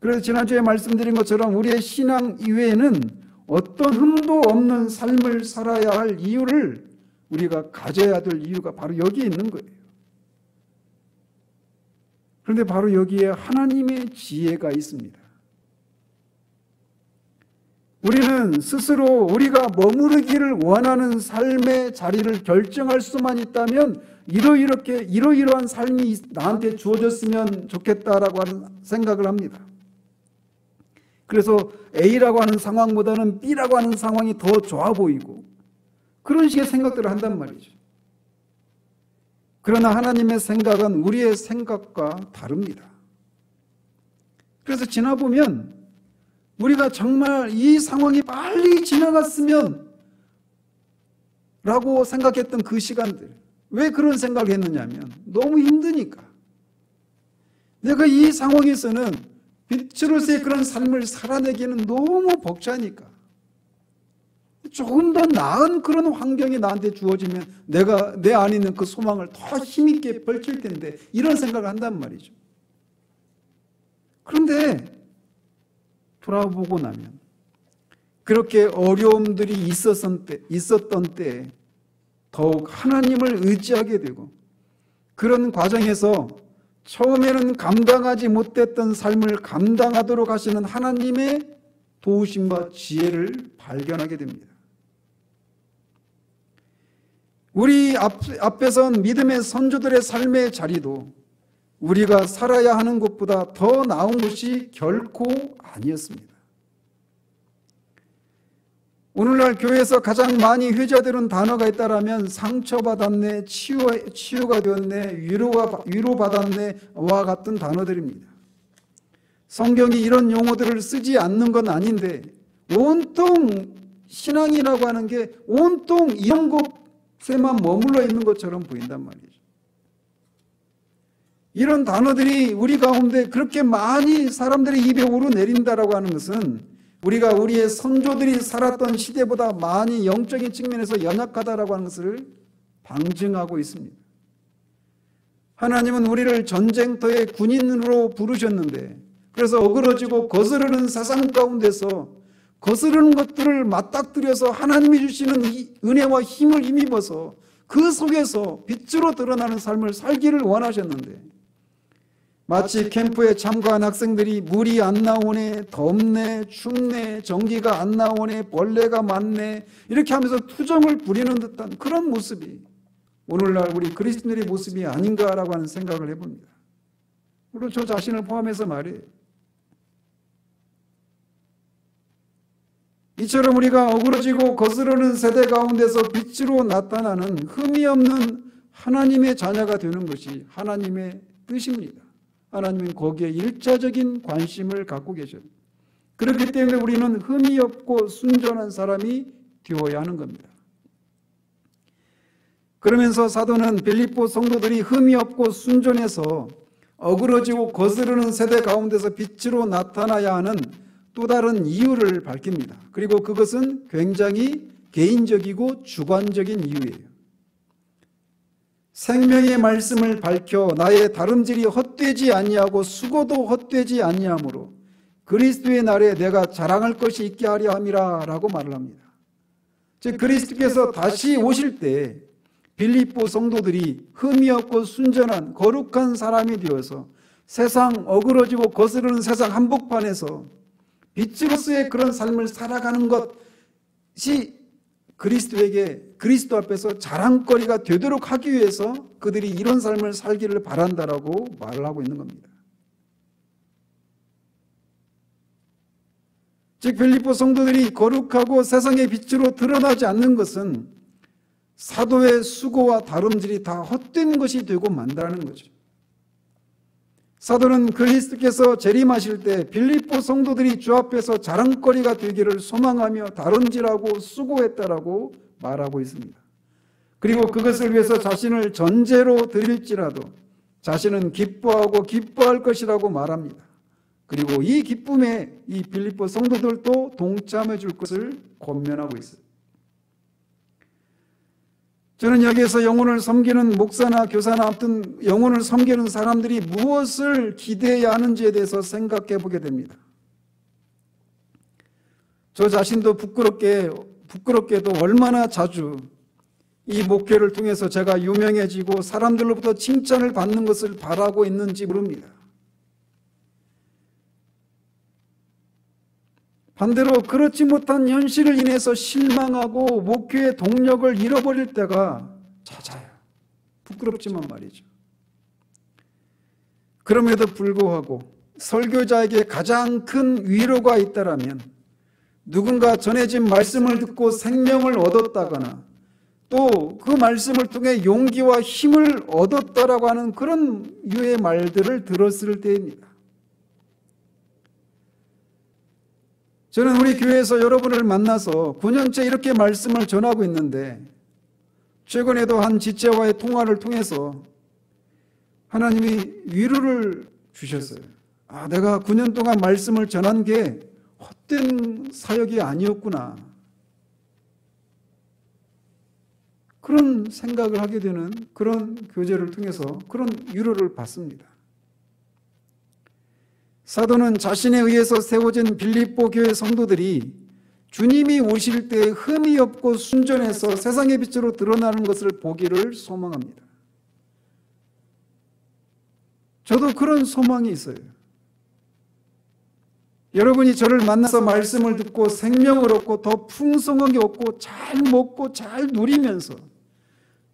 그래서 지난주에 말씀드린 것처럼 우리의 신앙 이외에는 어떤 흠도 없는 삶을 살아야 할 이유를 우리가 가져야 될 이유가 바로 여기에 있는 거예요. 그런데 바로 여기에 하나님의 지혜가 있습니다. 우리는 스스로 우리가 머무르기를 원하는 삶의 자리를 결정할 수만 있다면 이러이러한 삶이 나한테 주어졌으면 좋겠다라고 하는 생각을 합니다. 그래서 A라고 하는 상황보다는 B라고 하는 상황이 더 좋아 보이고 그런 식의 생각들을 한단 말이죠. 그러나 하나님의 생각은 우리의 생각과 다릅니다. 그래서 지나보면 우리가 정말 이 상황이 빨리 지나갔으면 라고 생각했던 그 시간들, 왜 그런 생각을 했느냐면 너무 힘드니까. 내가 이 상황에서는 빛으로서의 그런 삶을 살아내기에는 너무 벅차니까. 조금 더 나은 그런 환경이 나한테 주어지면 내가 내 안에 있는 그 소망을 더 힘있게 펼칠 텐데, 이런 생각을 한단 말이죠. 그런데 돌아보고 나면 그렇게 어려움들이 있었던 때에 더욱 하나님을 의지하게 되고, 그런 과정에서 처음에는 감당하지 못했던 삶을 감당하도록 하시는 하나님의 도우심과 지혜를 발견하게 됩니다. 우리 앞에선 믿음의 선조들의 삶의 자리도 우리가 살아야 하는 것보다 더 나은 것이 결코 아니었습니다. 오늘날 교회에서 가장 많이 회자되는 단어가 있다면 상처받았네, 치유가 되었네, 위로받았네와 같은 단어들입니다. 성경이 이런 용어들을 쓰지 않는 건 아닌데 온통 신앙이라고 하는 게 온통 이런 것에만 머물러 있는 것처럼 보인단 말이죠. 이런 단어들이 우리 가운데 그렇게 많이 사람들의 입에 오르내린다라고 하는 것은 우리가 우리의 선조들이 살았던 시대보다 많이 영적인 측면에서 연약하다라고 하는 것을 방증하고 있습니다. 하나님은 우리를 전쟁터의 군인으로 부르셨는데 그래서 어그러지고 거스르는 세상 가운데서 거스르는 것들을 맞닥뜨려서 하나님이 주시는 이 은혜와 힘을 힘입어서 그 속에서 빛으로 드러나는 삶을 살기를 원하셨는데 마치 캠프에 참가한 학생들이 물이 안 나오네, 덥네, 춥네, 전기가 안 나오네, 벌레가 많네 이렇게 하면서 투정을 부리는 듯한 그런 모습이 오늘날 우리 그리스도인들의 모습이 아닌가라고 하는 생각을 해봅니다. 물론 저 자신을 포함해서 말이에요. 이처럼 우리가 어그러지고 거스르는 세대 가운데서 빛으로 나타나는 흠이 없는 하나님의 자녀가 되는 것이 하나님의 뜻입니다. 하나님은 거기에 일차적인 관심을 갖고 계셔요. 그렇기 때문에 우리는 흠이 없고 순전한 사람이 되어야 하는 겁니다. 그러면서 사도는 빌립보 성도들이 흠이 없고 순전해서 어그러지고 거스르는 세대 가운데서 빛으로 나타나야 하는 또 다른 이유를 밝힙니다. 그리고 그것은 굉장히 개인적이고 주관적인 이유예요. 생명의 말씀을 밝혀 나의 다름질이 헛되지 아니하고 수고도 헛되지 아니하므로 그리스도의 날에 내가 자랑할 것이 있게 하려 함이라 라고 말을 합니다. 즉 그리스도께서 다시 오실 때 빌립보 성도들이 흠이 없고 순전한 거룩한 사람이 되어서 세상 어그러지고 거스르는 세상 한복판에서 빛으로서의 그런 삶을 살아가는 것이 그리스도 앞에서 자랑거리가 되도록 하기 위해서 그들이 이런 삶을 살기를 바란다라고 말을 하고 있는 겁니다. 즉 빌립보 성도들이 거룩하고 세상의 빛으로 드러나지 않는 것은 사도의 수고와 다름질이 다 헛된 것이 되고 만다는 거죠. 사도는 그리스도께서 재림하실 때 빌립보 성도들이 주 앞에서 자랑거리가 되기를 소망하며 다름질하고 수고했다라고 말하고 있습니다. 그리고 그것을 위해서 자신을 전제로 드릴지라도 자신은 기뻐하고 기뻐할 것이라고 말합니다. 그리고 이 기쁨에 이 빌립보 성도들도 동참해 줄 것을 권면하고 있어요. 저는 여기에서 영혼을 섬기는 목사나 교사나 아무튼 영혼을 섬기는 사람들이 무엇을 기대해야 하는지에 대해서 생각해 보게 됩니다. 저 자신도 부끄럽게도 얼마나 자주 이 목회를 통해서 제가 유명해지고 사람들로부터 칭찬을 받는 것을 바라고 있는지 모릅니다. 반대로 그렇지 못한 현실을 인해서 실망하고 목회의 동력을 잃어버릴 때가 잦아요. 부끄럽지만 말이죠. 그럼에도 불구하고 설교자에게 가장 큰 위로가 있다라면 누군가 전해진 말씀을 듣고 생명을 얻었다거나 또 그 말씀을 통해 용기와 힘을 얻었다라고 하는 그런 유의 말들을 들었을 때입니다. 저는 우리 교회에서 여러분을 만나서 9년째 이렇게 말씀을 전하고 있는데 최근에도 한 지체와의 통화를 통해서 하나님이 위로를 주셨어요. 내가 9년 동안 말씀을 전한 게 헛된 사역이 아니었구나. 그런 생각을 하게 되는 그런 교제를 통해서 그런 위로를 받습니다. 사도는 자신에 의해서 세워진 빌립보 교회 성도들이 주님이 오실 때 흠이 없고 순전해서 세상의 빛으로 드러나는 것을 보기를 소망합니다. 저도 그런 소망이 있어요. 여러분이 저를 만나서 말씀을 듣고 생명을 얻고 더 풍성하게 얻고 잘 먹고 잘 누리면서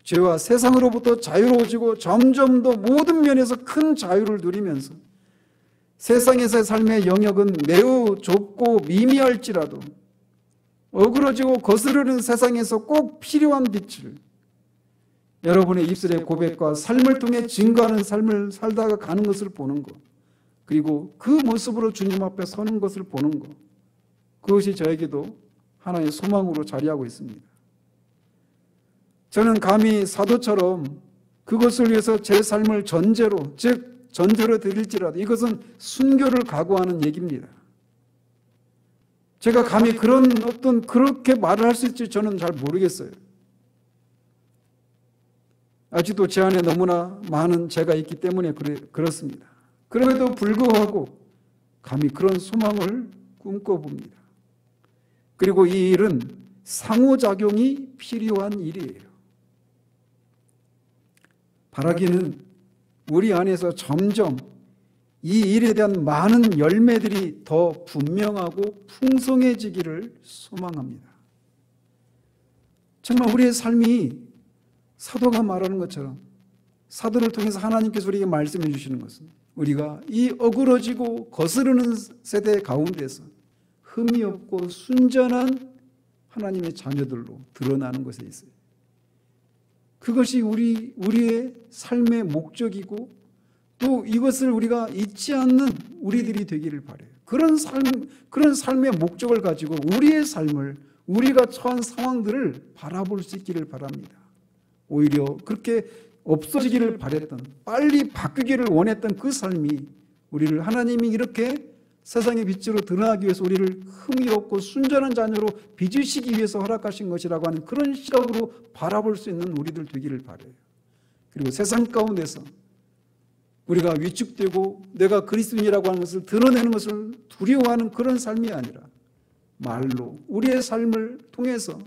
죄와 세상으로부터 자유로워지고 점점 더 모든 면에서 큰 자유를 누리면서 세상에서의 삶의 영역은 매우 좁고 미미할지라도 어그러지고 거스르는 세상에서 꼭 필요한 빛을 여러분의 입술의 고백과 삶을 통해 증거하는 삶을 살다가 가는 것을 보는 것, 그리고 그 모습으로 주님 앞에 서는 것을 보는 것, 그것이 저에게도 하나의 소망으로 자리하고 있습니다. 저는 감히 사도처럼 그것을 위해서 제 삶을 전제로, 즉 전제로 드릴지라도 이것은 순교를 각오하는 얘기입니다. 제가 감히 그렇게 말을 할 수 있을지 저는 잘 모르겠어요. 아직도 제 안에 너무나 많은 죄가 있기 때문에 그렇습니다. 그럼에도 불구하고 감히 그런 소망을 꿈꿔봅니다. 그리고 이 일은 상호작용이 필요한 일이에요. 바라기는 우리 안에서 점점 이 일에 대한 많은 열매들이 더 분명하고 풍성해지기를 소망합니다. 정말 우리의 삶이 사도가 말하는 것처럼 사도를 통해서 하나님께서 우리에게 말씀해 주시는 것은 우리가 이 어그러지고 거스르는 세대 가운데서 흠이 없고 순전한 하나님의 자녀들로 드러나는 것에 있어요. 그것이 우리의 삶의 목적이고 또 이것을 우리가 잊지 않는 우리들이 되기를 바라요. 그런 삶의 목적을 가지고 우리의 삶을, 우리가 처한 상황들을 바라볼 수 있기를 바랍니다. 오히려 그렇게 없어지기를 바랬던, 빨리 바뀌기를 원했던 그 삶이 우리를 하나님이 이렇게 세상의 빛으로 드러나기 위해서 우리를 흠이 없고 순전한 자녀로 빚으시기 위해서 허락하신 것이라고 하는 그런 시각으로 바라볼 수 있는 우리들 되기를 바라요. 그리고 세상 가운데서 우리가 위축되고 내가 그리스도인이라고 하는 것을 드러내는 것을 두려워하는 그런 삶이 아니라 말로 우리의 삶을 통해서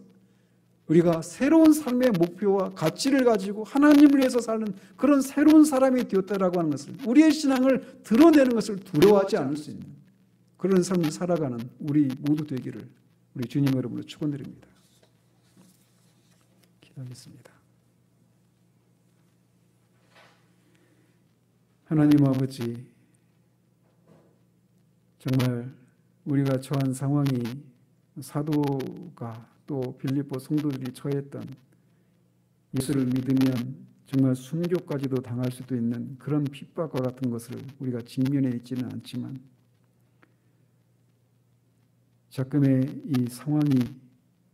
우리가 새로운 삶의 목표와 가치를 가지고 하나님을 위해서 사는 그런 새로운 사람이 되었다라고 하는 것을, 우리의 신앙을 드러내는 것을 두려워하지 않을 수 있는 그런 삶을 살아가는 우리 모두 되기를 우리 주님 여러분으로 축원드립니다. 기도하겠습니다. 하나님 아버지, 정말 우리가 처한 상황이 사도가 또 빌립보 성도들이 처했던 예수를 믿으면 정말 순교까지도 당할 수도 있는 그런 핍박과 같은 것을 우리가 직면해 있지는 않지만 자금의 이 상황이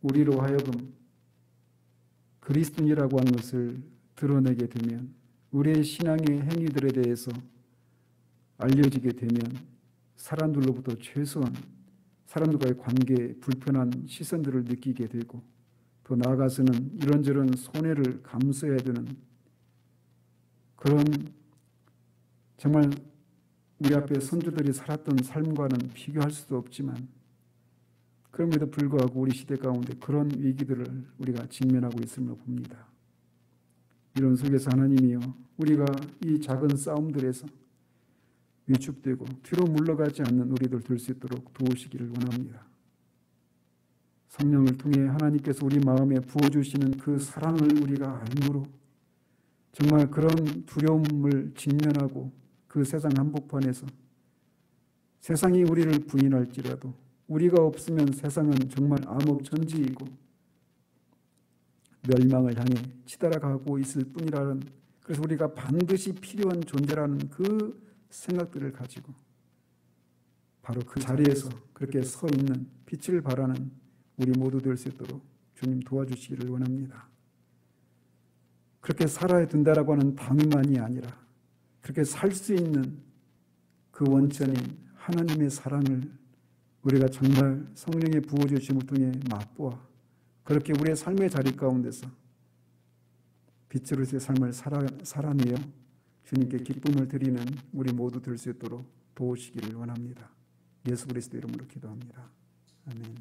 우리로 하여금 그리스도인이라고 하는 것을 드러내게 되면, 우리의 신앙의 행위들에 대해서 알려지게 되면 사람들로부터 최소한 사람들과의 관계에 불편한 시선들을 느끼게 되고, 더 나아가서는 이런저런 손해를 감수해야 되는 그런, 정말 우리 앞에 선조들이 살았던 삶과는 비교할 수도 없지만 그럼에도 불구하고 우리 시대 가운데 그런 위기들을 우리가 직면하고 있음을 봅니다. 이런 속에서 하나님이여, 우리가 이 작은 싸움들에서 위축되고 뒤로 물러가지 않는 우리들 될 수 있도록 도우시기를 원합니다. 성령을 통해 하나님께서 우리 마음에 부어주시는 그 사랑을 우리가 알므로 정말 그런 두려움을 직면하고 그 세상 한복판에서 세상이 우리를 부인할지라도 우리가 없으면 세상은 정말 암흑천지이고 멸망을 향해 치달아가고 있을 뿐이라는, 그래서 우리가 반드시 필요한 존재라는 그 생각들을 가지고 바로 그 자리에서 그렇게 서 있는 빛을 발하는 우리 모두 될 수 있도록 주님 도와주시기를 원합니다. 그렇게 살아야 된다라고 하는 당위만이 아니라 그렇게 살 수 있는 그 원천인 하나님의 사랑을 우리가 정말 성령의 부어주심을 통해 맛보아 그렇게 우리의 삶의 자리 가운데서 빛으로서의 삶을 살아내어 주님께 기쁨을 드리는 우리 모두 될 수 있도록 도우시기를 원합니다. 예수 그리스도 이름으로 기도합니다. 아멘.